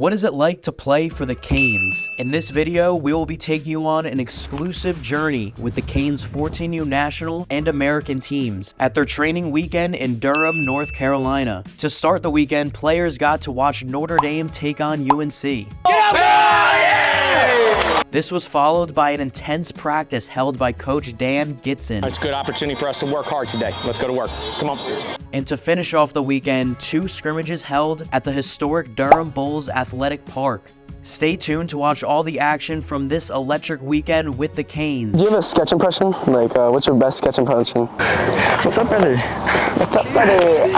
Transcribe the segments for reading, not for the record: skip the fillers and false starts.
What is it like to play for the Canes? In this video, we will be taking you on an exclusive journey with the Canes 14U national and American teams at their training weekend in Durham, North Carolina. To start the weekend, players got to watch Notre Dame take on UNC. Get up! Yeah! This was followed by an intense practice held by Coach Dan GITZEN. It's a good opportunity for us to work hard today. Let's go to work. Come on. And to finish off the weekend, 2 scrimmages held at the historic Durham Bulls Athletic Park. Stay tuned to watch all the action from this electric weekend with the Canes. Do you have a sketch impression? Like, what's your best sketch impression? What's up, brother? What's up, brother?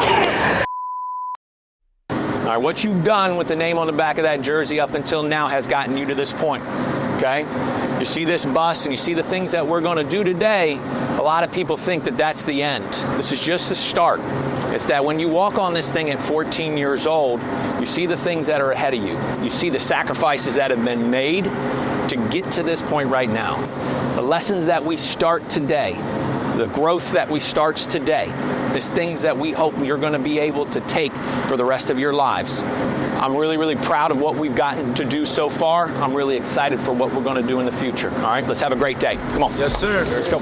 All right, what you've done with the name on the back of that jersey up until now has gotten you to this point, okay? You see this bus and you see the things that we're going to do today. A lot of people think that that's the end. This is just the start. It's that when you walk on this thing at 14 years old, you see the things that are ahead of you. You see the sacrifices that have been made to get to this point right now. The lessons that we start today, the growth that we start today, is things that we hope you're going to be able to take for the rest of your lives. I'm really, really proud of what we've gotten to do so far. I'm really excited for what we're going to do in the future. All right, let's have a great day. Come on. Yes, sir. Let's go.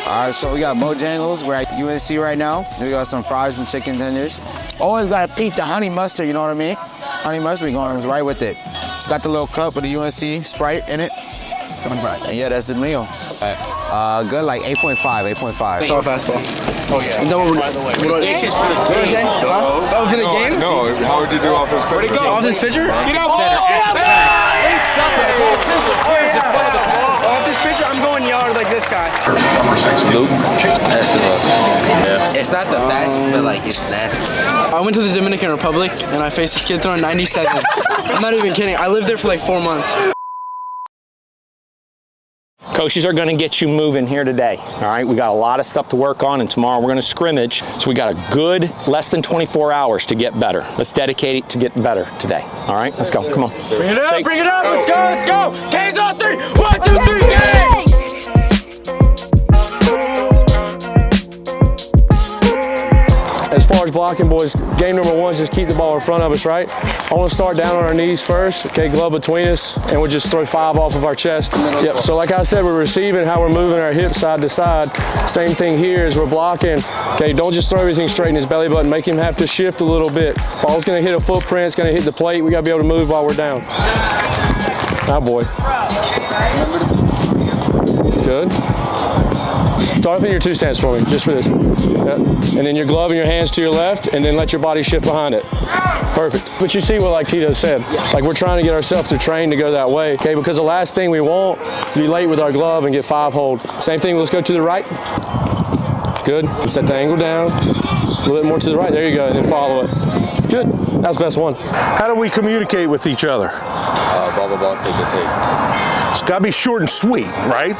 All right, so we got Bojangles. We're at UNC right now. We got some fries and chicken tenders. Always gotta peep the honey mustard, you know what I mean? Honey mustard going right with it. Got the little cup with the UNC Sprite in it. And yeah, that's the meal. Good, like 8.5, 8.5. So fastball. Oh yeah. No, by the way, this is for the game. Oh, for the game? No, how would you do off this pitcher? Where'd he go? Off this pitcher? Get out! Off this pitcher, I'm going yard like this guy. Luke, that's the yeah. It's not the fastest, but like it's nasty. I went to the Dominican Republic and I faced this kid throwing 97. I'm not even kidding. I lived there for like 4 months. Coaches are going to get you moving here today, all right? We got a lot of stuff to work on, and tomorrow we're going to scrimmage, so we got a good less than 24 hours to get better. Let's dedicate it to getting better today, all right? Let's go, come on. Bring it up, bring it up, let's go, let's go! Canes on 3, 1, 2, 3, Canes! As far as blocking, boys, game number 1 is just keep the ball in front of us, right? I want to start down on our knees first, okay, glove between us, and we'll just throw 5 off of our chest. Yep, so like I said, we're receiving, how we're moving our hips side to side. Same thing here as we're blocking. Okay, don't just throw everything straight in his belly button, make him have to shift a little bit. Ball's going to hit a footprint, it's going to hit the plate, we got to be able to move while we're down. Now, boy. Good. Start up in your 2 stance for me, just for this. Yep. And then your glove and your hands to your left, and then let your body shift behind it. Perfect. But you see what, like Tito said, like we're trying to get ourselves to train to go that way, okay? Because the last thing we want is to be late with our glove and get 5 hold. Same thing, let's go to the right. Good. Set the angle down. A little bit more to the right. There you go, and then follow it. Good. That's the best one. How do we communicate with each other? Ball, take the tape. It's got to be short and sweet, right?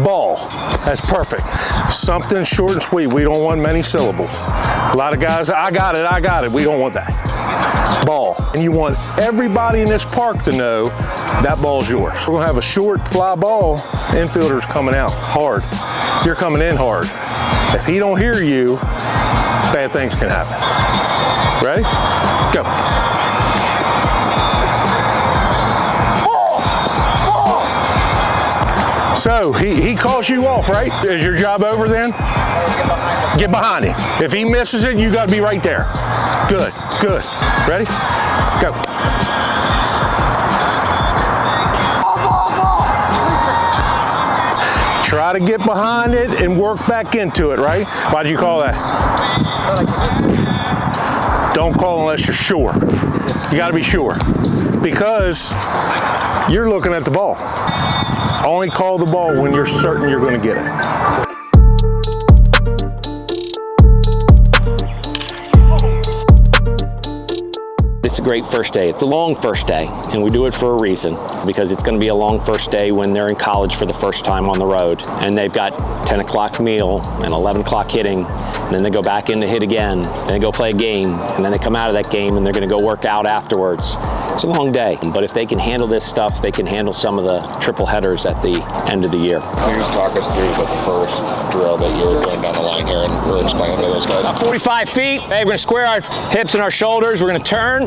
Ball. That's perfect. Something short and sweet. We don't want many syllables. A lot of guys, I got it. We don't want that. Ball. And you want everybody in this park to know that ball's yours. We're going to have a short fly ball. Infielder's coming out hard. You're coming in hard. If he don't hear you, bad things can happen. Ready? Go. So he calls you off, right? Is your job over then? Get behind him. If he misses it, you got to be right there. Good, good. Ready? Go. Try to get behind it and work back into it, right? Why'd you call that? Don't call unless you're sure. You got to be sure. Because you're looking at the ball. Only call the ball when you're certain you're going to get it. It's a great first day. It's a long first day, and we do it for a reason, because it's going to be a long first day when they're in college for the first time on the road, and they've got 10 o'clock meal and 11 o'clock hitting, and then they go back in to hit again, then they go play a game, and then they come out of that game and they're going to go work out afterwards. It's a long day, but if they can handle this stuff, they can handle some of the triple headers at the end of the year. Can you just talk us through the first drill that you were doing down the line here and really explain it to those guys? 45 feet. Hey, we're gonna square our hips and our shoulders. We're gonna turn.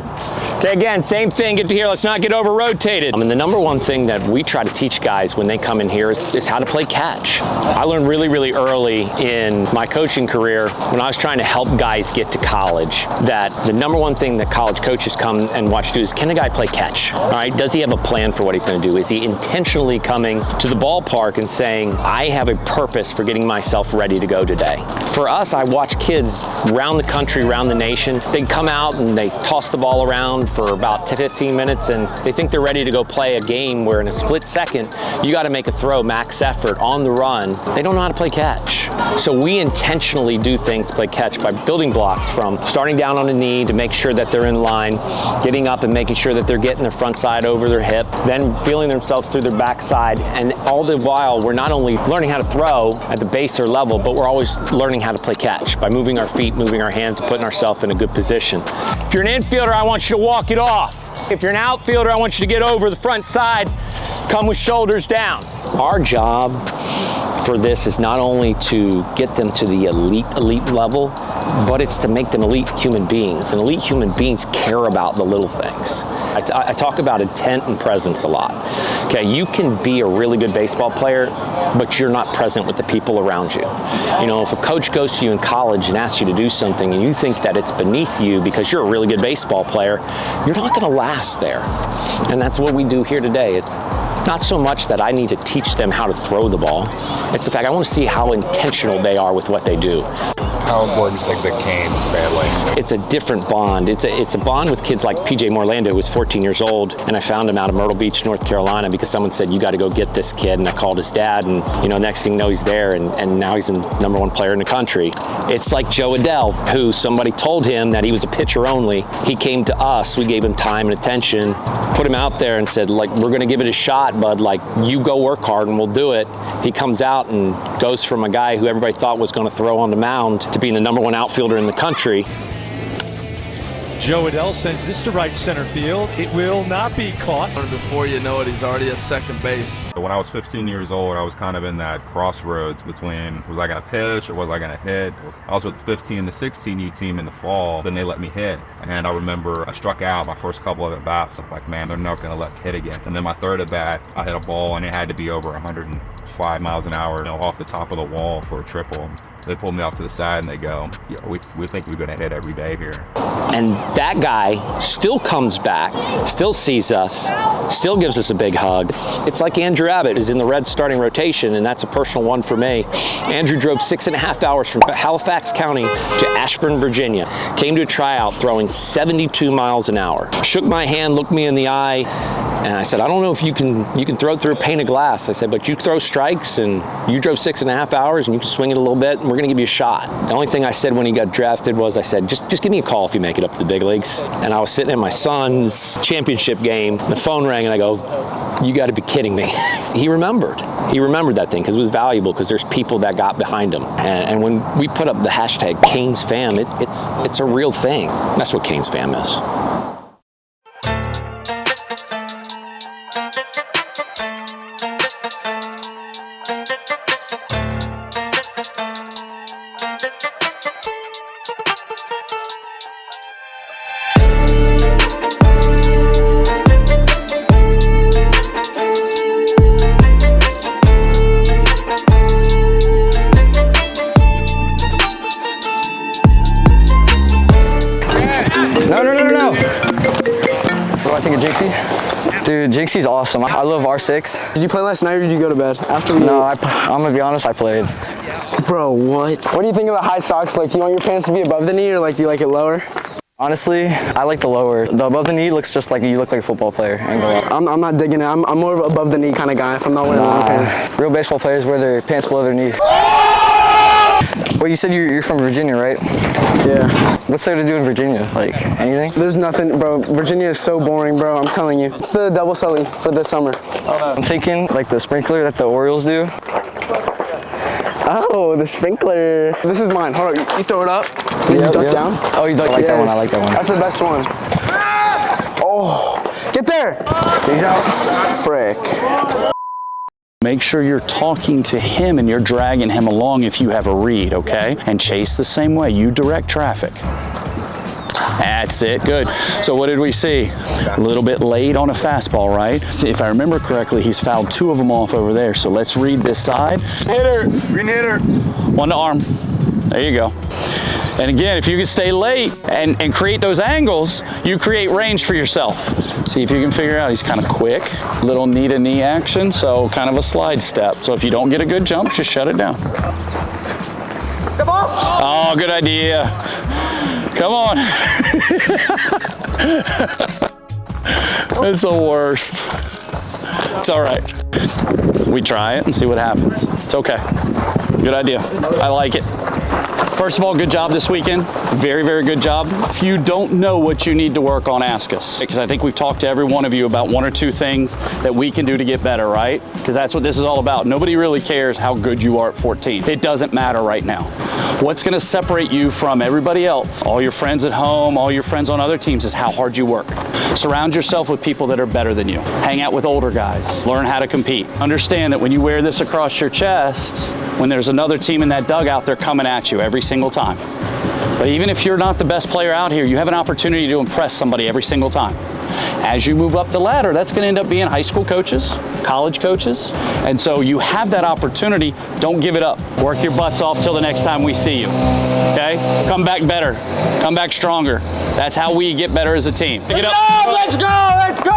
Okay, again, same thing, get to here, let's not get over-rotated. I mean, the number one thing that we try to teach guys when they come in here is how to play catch. I learned really, really early in my coaching career when I was trying to help guys get to college that the number one thing that college coaches come and watch do is, can the guy play catch? All right, does he have a plan for what he's gonna do? Is he intentionally coming to the ballpark and saying, I have a purpose for getting myself ready to go today? For us, I watch kids around the country, around the nation, they come out and they toss the ball around for about 15 minutes and they think they're ready to go play a game where in a split second, you gotta make a throw, max effort, on the run. They don't know how to play catch. So we intentionally do things, play catch, by building blocks from starting down on a knee to make sure that they're in line, getting up and making sure that they're getting their front side over their hip, then feeling themselves through their backside. And all the while, we're not only learning how to throw at the base or level, but we're always learning how to play catch by moving our feet, moving our hands, and putting ourselves in a good position. If you're an infielder, I want you to walk it off. If you're an outfielder, I want you to get over the front side, come with shoulders down. Our job for this is not only to get them to the elite level, but it's to make them elite human beings. And elite human beings care about the little things. I talk about intent and presence a lot. Okay, you can be a really good baseball player, but you're not present with the people around you. You know, if a coach goes to you in college and asks you to do something and you think that it's beneath you because you're a really good baseball player, you're not gonna last there. And that's what we do here today. It's not so much that I need to teach them how to throw the ball. It's the fact I want to see how intentional they are with what they do. How important is like the Canes family? It's a different bond. It's a bond with kids like PJ Morlando, who was 14 years old, and I found him out of Myrtle Beach, North Carolina, because someone said, you got to go get this kid, and I called his dad, and you know, next thing you know, he's there, and now he's the #1 player in the country. It's like Joe Adell, who somebody told him that he was a pitcher only. He came to us, we gave him time and attention, put him out there and said, like, we're gonna give it a shot, bud, like, you go work hard and we'll do it. He comes out and goes from a guy who everybody thought was gonna throw on the mound to being the #1 outfielder in the country. Joe Adell sends this to right center field. It will not be caught. Before you know it, he's already at second base. When I was 15 years old, I was kind of in that crossroads between, was I going to pitch or was I going to hit? I was with the 15 to 16U team in the fall, then they let me hit. And I remember I struck out my first couple of at-bats. I'm like, man, they're not going to let me hit again. And then my third at-bat, I hit a ball and it had to be over 105 miles an hour, you know, off the top of the wall for a triple. They pulled me off to the side and they go, yeah, we think we're going to hit every day here. And that guy still comes back, still sees us, still gives us a big hug. It's like Andrew Abbott is in the Reds starting rotation, and that's a personal one for me. Andrew drove 6.5 hours from Halifax County to Ashburn, Virginia. Came to a tryout throwing 72 miles an hour. Shook my hand, looked me in the eye, and I said, I don't know if you can throw it through a pane of glass. I said, but you throw strikes and you drove 6.5 hours and you can swing it a little bit and we're gonna give you a shot. The only thing I said when he got drafted was, I said, just give me a call if you make it up to the big leagues. And I was sitting in my son's championship game, the phone rang and I go, you gotta be kidding me. He remembered that thing because it was valuable, because there's people that got behind him. And when we put up the hashtag CANESFAM, it's a real thing. That's what CANESFAM is. No. What do I think of Jinxie? Dude, Jinxie's awesome. I love R6. Did you play last night or did you go to bed? After we No, I'm gonna be honest, I played. Bro, what? What do you think of the high socks? Like, do you want your pants to be above the knee or like do you like it lower? Honestly, I like the lower. The above the knee looks just like you look like a football player. I'm not digging it. I'm more of an above the knee kind of guy if I'm not wearing long pants. Real baseball players wear their pants below their knee. Well, you said you're from Virginia, right? Yeah. What's there to do in Virginia? Like, anything? There's nothing, bro. Virginia is so boring, bro. I'm telling you. It's the double sully for the summer. I'm thinking like the sprinkler that the Orioles do. Oh, the sprinkler. This is mine. Hold on. You throw it up, then you duck down. Oh, you duck. I like that one. I like that one. That's the best one. Oh, Get there. He's out. Frick. Make sure you're talking to him and you're dragging him along if you have a read, okay? And Chase the same way. You direct traffic. That's it, good. So what did we see? A little bit late on a fastball, right? If I remember correctly, he's fouled 2 of them off over there. So let's read this side. Hitter, green hitter. 1 to arm. There you go. And again, if you can stay late and create those angles, you create range for yourself. See if you can figure out, he's kind of quick, little knee to knee action, so kind of a slide step. So if you don't get a good jump, just shut it down. Oh, good idea. Come on. It's the worst. It's all right. We try it and see what happens. It's okay. Good idea. I like it. First of all, good job this weekend. Very, very good job. If you don't know what you need to work on, ask us. Because I think we've talked to every one of you about 1 or 2 things that we can do to get better, right? Because that's what this is all about. Nobody really cares how good you are at 14. It doesn't matter right now. What's gonna separate you from everybody else, all your friends at home, all your friends on other teams, is how hard you work. Surround yourself with people that are better than you. Hang out with older guys. Learn how to compete. Understand that when you wear this across your chest, when there's another team in that dugout, they're coming at you every single time. But even if you're not the best player out here, you have an opportunity to impress somebody every single time. As you move up the ladder, that's going to end up being high school coaches, college coaches. And so you have that opportunity. Don't give it up. Work your butts off till the next time we see you. Okay? Come back better. Come back stronger. That's how we get better as a team. Pick it up. Let's go! Let's go!